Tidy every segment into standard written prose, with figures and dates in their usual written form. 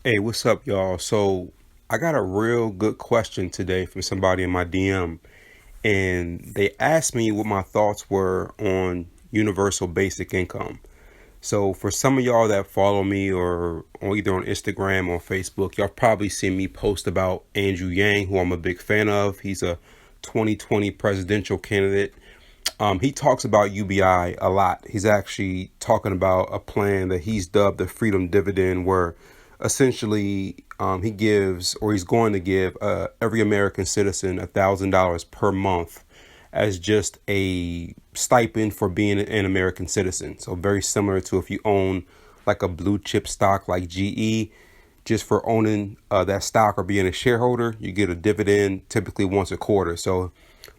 Hey, what's up, y'all? So, I got a real good question today from somebody in my DM, and they asked me what my thoughts were on universal basic income. So, for some of y'all that follow me or either on Instagram or Facebook, y'all probably seen me post about Andrew Yang, who I'm a big fan of. He's a 2020 presidential candidate. He talks about UBI a lot. He's actually talking about a plan that he's dubbed the Freedom Dividend, where essentially he gives, or he's going to give, every American citizen $1,000 per month as just a stipend for being an American citizen. So very similar to if you own like a blue chip stock like GE, just for owning that stock or being a shareholder, you get a dividend typically once a quarter. So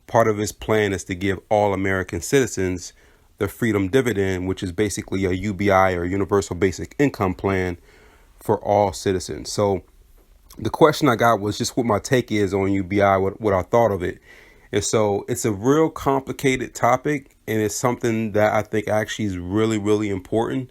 part of his plan is to give all American citizens the Freedom Dividend, which is basically a UBI or Universal Basic Income plan for all citizens. So the question I got was just what my take is on UBI, what I thought of it. And so it's a real complicated topic, and it's something that I think actually is really, really important,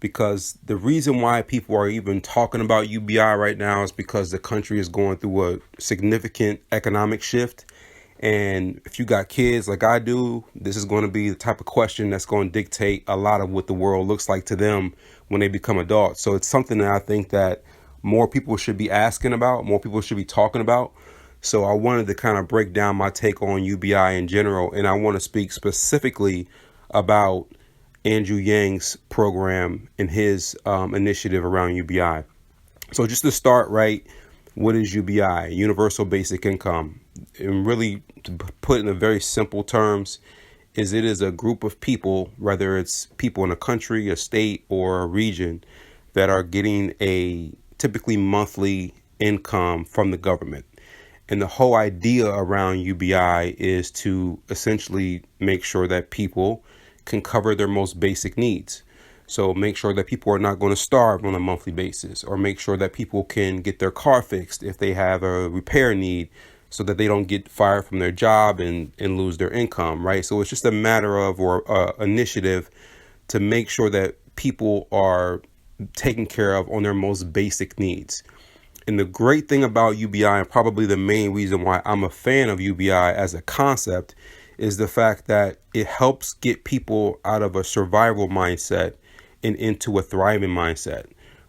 because the reason why people are even talking about UBI right now is because the country is going through a significant economic shift. And if you got kids like I do, this is going to be the type of question that's going to dictate a lot of what the world looks like to them when they become adults. So it's something that I think that more people should be asking about, more people should be talking about. So I wanted to kind of break down my take on UBI in general, and I want to speak specifically about Andrew Yang's program and his initiative around UBI. So just to start, right, what is UBI? Universal Basic Income. And really, to put in a very simple terms, is it is a group of people, whether it's people in a country, a state, or a region, that are getting a typically monthly income from the government. And the whole idea around UBI is to essentially make sure that people can cover their most basic needs. So make sure that people are not going to starve on a monthly basis, or make sure that people can get their car fixed if they have a repair need, so that they don't get fired from their job and lose their income, right? So it's just a matter of, or initiative to make sure that people are taken care of on their most basic needs. And the great thing about UBI, and probably the main reason why I'm a fan of UBI as a concept, is the fact that it helps get people out of a survival mindset and into a thriving mindset,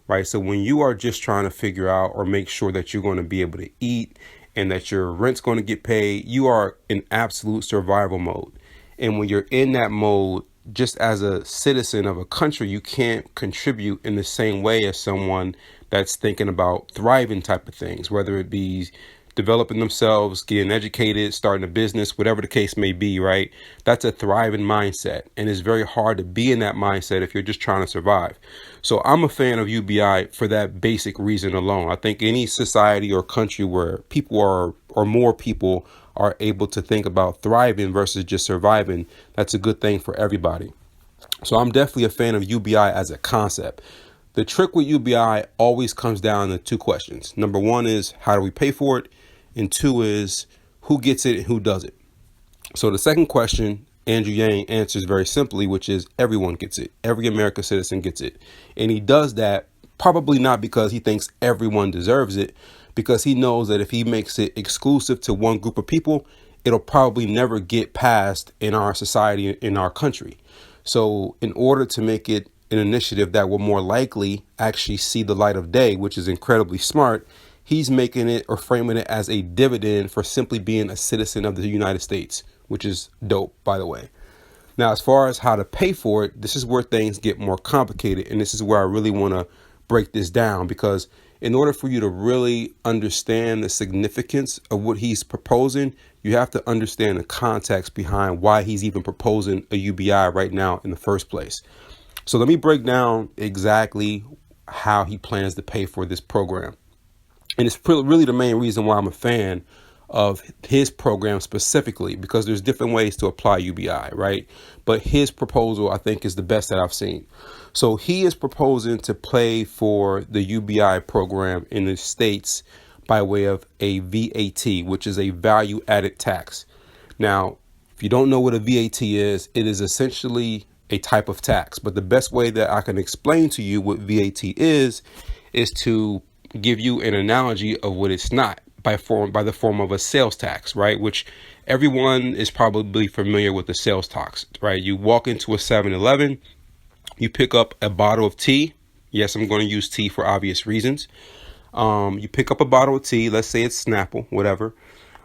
right? So when you are just trying to figure out or make sure that you're going to be able to eat and that your rent's going to get paid, you are in absolute survival mode. And when you're in that mode, just as a citizen of a country, you can't contribute in the same way as someone that's thinking about thriving type of things, whether it be developing themselves, getting educated, starting a business, whatever the case may be, right? That's a thriving mindset. And it's very hard to be in that mindset if you're just trying to survive. So I'm a fan of UBI for that basic reason alone. I think any society or country where people are, or more people are able to think about thriving versus just surviving, that's a good thing for everybody. So I'm definitely a fan of UBI as a concept. The trick with UBI always comes down to two questions. Number one is, how do we pay for it? And two is, who gets it and who does it? So the second question, Andrew Yang answers very simply, which is everyone gets it. Every American citizen gets it. And he does that probably not because he thinks everyone deserves it, because he knows that if he makes it exclusive to one group of people, it'll probably never get passed in our society, in our country. So in order to make it an initiative that will more likely actually see the light of day, which is incredibly smart, he's making it or framing it as a dividend for simply being a citizen of the United States, which is dope, by the way. Now, as far as how to pay for it, this is where things get more complicated. And this is where I really want to break this down, because in order for you to really understand the significance of what he's proposing, you have to understand the context behind why he's even proposing a UBI right now in the first place. So let me break down exactly how he plans to pay for this program. And it's really the main reason why I'm a fan of his program specifically, because there's different ways to apply UBI, right? But his proposal, I think, is the best that I've seen. So he is proposing to pay for the UBI program in the states by way of a VAT, which is a value added tax. Now, if you don't know what a VAT is, it is essentially a type of tax. But the best way that I can explain to you what VAT is to give you an analogy of what it's not by the form of a sales tax, right? Which everyone is probably familiar with the sales tax, right? You walk into a 7-Eleven, you pick up a bottle of tea. Yes, I'm going to use tea for obvious reasons. You pick up a bottle of tea. Let's say it's Snapple, whatever.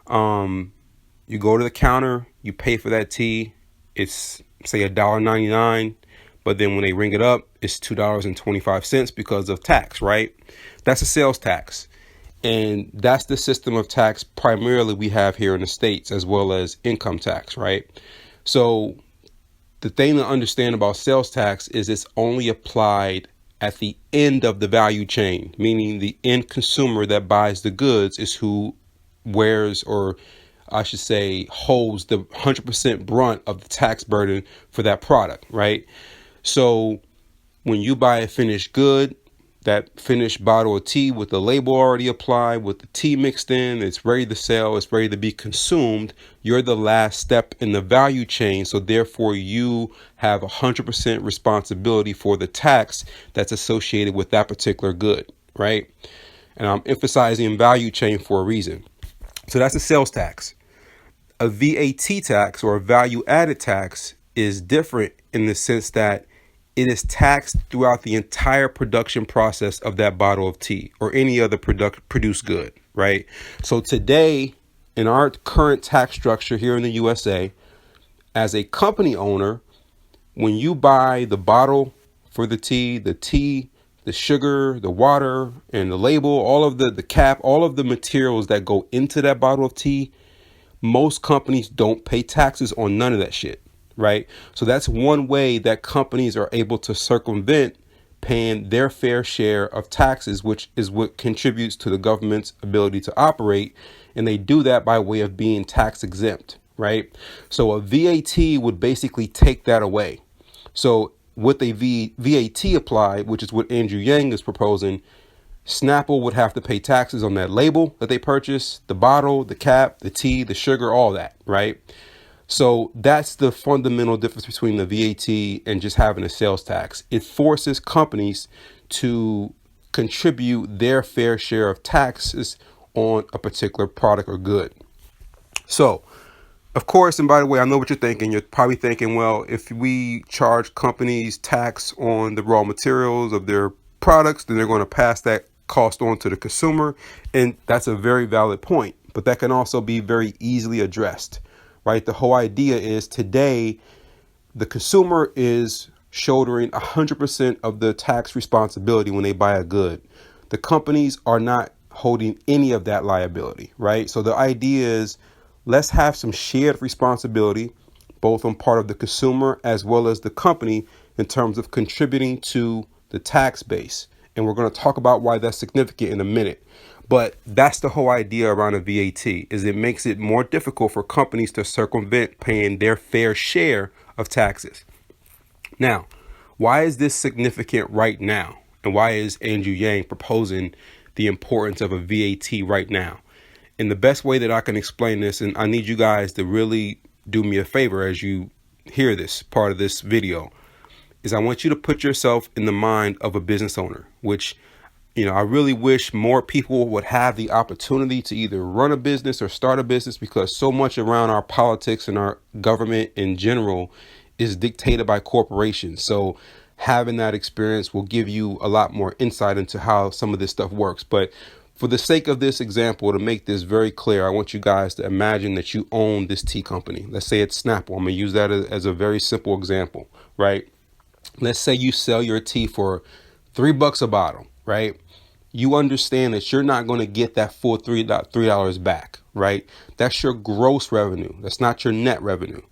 You go to the counter. You pay for that tea. It's say $1.99, but then when they ring it up, it's $2.25 because of tax, right? That's a sales tax. And that's the system of tax primarily we have here in the States, as well as income tax, right? So the thing to understand about sales tax is it's only applied at the end of the value chain, meaning the end consumer that buys the goods is who wears, or I should say, holds the 100% brunt of the tax burden for that product, right? So when you buy a finished good, that finished bottle of tea with the label already applied, with the tea mixed in, it's ready to sell, it's ready to be consumed, you're the last step in the value chain. So therefore you have 100% responsibility for the tax that's associated with that particular good, right? And I'm emphasizing value chain for a reason. So that's a sales tax. A VAT tax, or a value added tax, is different in the sense that it is taxed throughout the entire production process of that bottle of tea or any other produced good, right? So today, in our current tax structure here in the USA, as a company owner, when you buy the bottle for the tea, the sugar, the water, and the label, all of the cap, all of the materials that go into that bottle of tea, most companies don't pay taxes on none of that shit, right? So that's one way that companies are able to circumvent paying their fair share of taxes, which is what contributes to the government's ability to operate. And they do that by way of being tax exempt, right? So a VAT would basically take that away. So with a VAT applied, which is what Andrew Yang is proposing, Snapple would have to pay taxes on that label that they purchased, the bottle, the cap, the tea, the sugar, all that, right? So that's the fundamental difference between the VAT and just having a sales tax. It forces companies to contribute their fair share of taxes on a particular product or good. So, of course, and by the way, I know what you're thinking. You're probably thinking, well, if we charge companies tax on the raw materials of their products, then they're going to pass that cost on to the consumer. And that's a very valid point, but that can also be very easily addressed, right? The whole idea is today, the consumer is shouldering 100% of the tax responsibility when they buy a good. The companies are not holding any of that liability, right? So the idea is, let's have some shared responsibility, both on part of the consumer as well as the company, in terms of contributing to the tax base. And we're going to talk about why that's significant in a minute. But that's the whole idea around a VAT, is it makes it more difficult for companies to circumvent paying their fair share of taxes. Now, why is this significant right now? And why is Andrew Yang proposing the importance of a VAT right now? And the best way that I can explain this, and I need you guys to really do me a favor as you hear this part of this video, is I want you to put yourself in the mind of a business owner, which, I really wish more people would have the opportunity to either run a business or start a business, because so much around our politics and our government in general is dictated by corporations. So having that experience will give you a lot more insight into how some of this stuff works. But for the sake of this example, to make this very clear, I want you guys to imagine that you own this tea company. Let's say it's Snapple. I'm going to use that as a very simple example, right? Let's say you sell your tea for $3 a bottle, right? You understand that you're not going to get that full $3 back, right? That's your gross revenue. That's not your net revenue.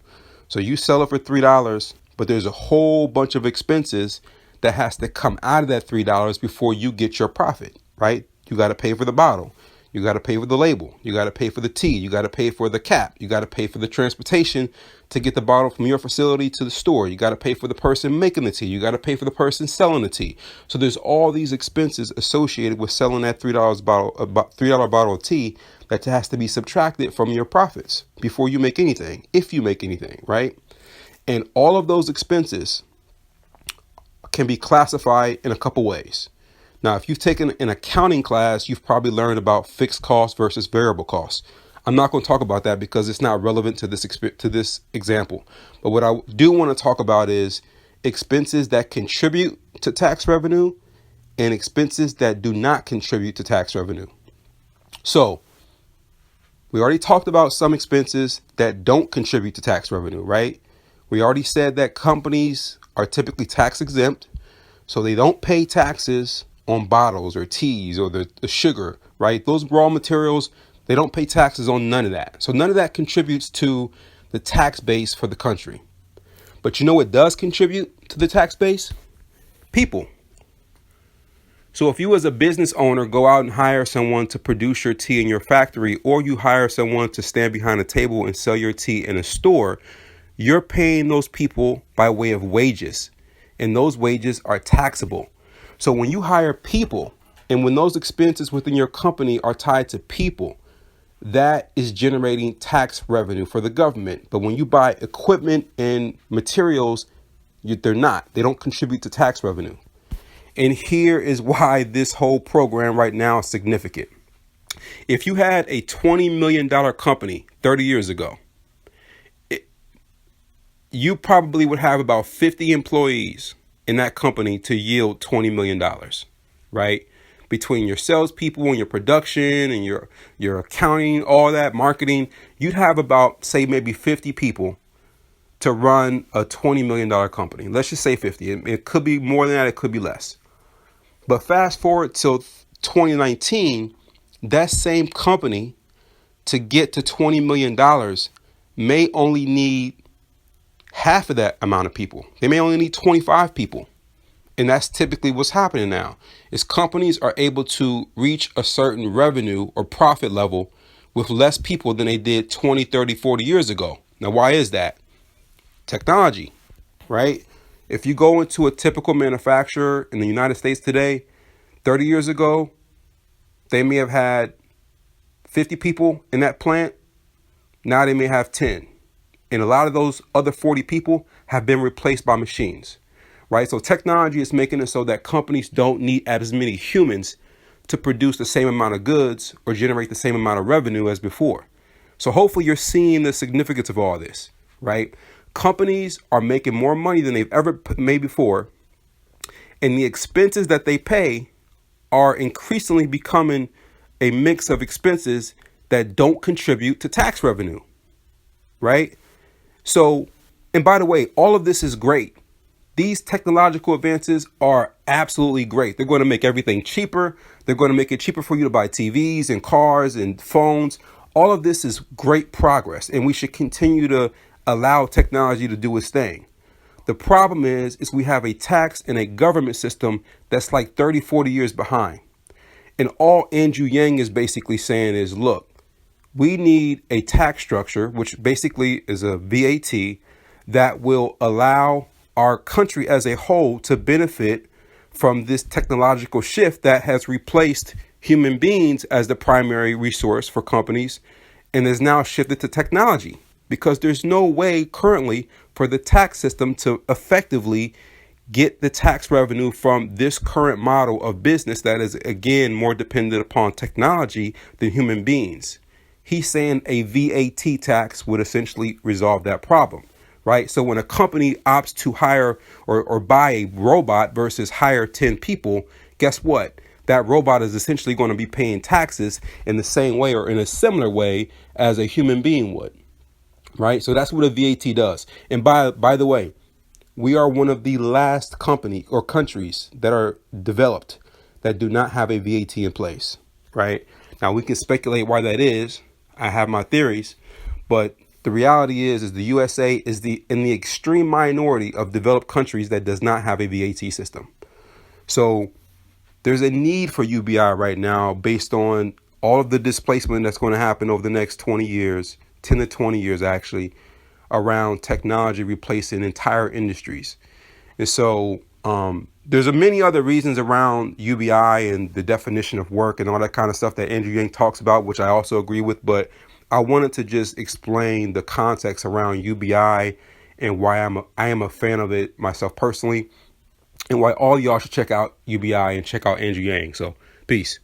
So you sell it for $3, but there's a whole bunch of expenses that has to come out of that $3 before you get your profit, right? You got to pay for the bottle. You got to pay for the label. You got to pay for the tea. You got to pay for the cap. You got to pay for the transportation to get the bottle from your facility to the store. You got to pay for the person making the tea. You got to pay for the person selling the tea. So there's all these expenses associated with selling that $3 bottle, about $3 bottle of tea, that has to be subtracted from your profits before you make anything, if you make anything, right? And all of those expenses can be classified in a couple ways. Now, if you've taken an accounting class, you've probably learned about fixed costs versus variable costs. I'm not going to talk about that because it's not relevant to this example. But what I do want to talk about is expenses that contribute to tax revenue and expenses that do not contribute to tax revenue. So we already talked about some expenses that don't contribute to tax revenue, right? We already said that companies are typically tax exempt, so they don't pay taxes on bottles or teas or the sugar, right? Those raw materials, they don't pay taxes on none of that. So none of that contributes to the tax base for the country. But you know what does contribute to the tax base? People. So if you as a business owner go out and hire someone to produce your tea in your factory, or you hire someone to stand behind a table and sell your tea in a store, you're paying those people by way of wages, and those wages are taxable. So when you hire people, and when those expenses within your company are tied to people, that is generating tax revenue for the government. But when you buy equipment and materials, they're not. They don't contribute to tax revenue. And here is why this whole program right now is significant. If you had a $20 million company 30 years ago, you probably would have about 50 employees in that company to yield $20 million, right? Between your salespeople and your production and your accounting, all that marketing, you'd have about, say, maybe 50 people to run a $20 million company. Let's just say 50. It could be more than that. It could be less. But fast forward till 2019, that same company to get to $20 million may only need half of that amount of people. They may only need 25 people. And that's typically what's happening now is companies are able to reach a certain revenue or profit level with less people than they did 20, 30, 40 years ago. Now, why is that? Technology, right? If you go into a typical manufacturer in the United States today, 30 years ago, they may have had 50 people in that plant. Now they may have 10. And a lot of those other 40 people have been replaced by machines, right? So technology is making it so that companies don't need as many humans to produce the same amount of goods or generate the same amount of revenue as before. So hopefully you're seeing the significance of all this, right? Companies are making more money than they've ever made before, and the expenses that they pay are increasingly becoming a mix of expenses that don't contribute to tax revenue, right? So, and by the way, all of this is great. These technological advances are absolutely great. They're going to make everything cheaper. They're going to make it cheaper for you to buy TVs and cars and phones. All of this is great progress, and we should continue to allow technology to do its thing. The problem is we have a tax and a government system that's like 30, 40 years behind. And all Andrew Yang is basically saying is, look, we need a tax structure, which basically is a VAT, that will allow our country as a whole to benefit from this technological shift that has replaced human beings as the primary resource for companies and is now shifted to technology. Because there's no way currently for the tax system to effectively get the tax revenue from this current model of business that is, again, more dependent upon technology than human beings. He's saying a VAT tax would essentially resolve that problem, right? So when a company opts to hire or buy a robot versus hire 10 people, guess what? That robot is essentially going to be paying taxes in the same way or in a similar way as a human being would. Right. So that's what a VAT does. And by the way, we are one of the last company or countries that are developed that do not have a VAT in place. Right. Now, we can speculate why that is. I have my theories, but the reality is the USA is in the extreme minority of developed countries that does not have a VAT system. So there's a need for UBI right now based on all of the displacement that's going to happen over the next 20 years. 10 to 20 years, actually, around technology replacing entire industries. And so there's many other reasons around UBI and the definition of work and all that kind of stuff that Andrew Yang talks about, which I also agree with. But I wanted to just explain the context around UBI and why I am a fan of it myself personally. and why all y'all should check out UBI and check out Andrew Yang. So, peace.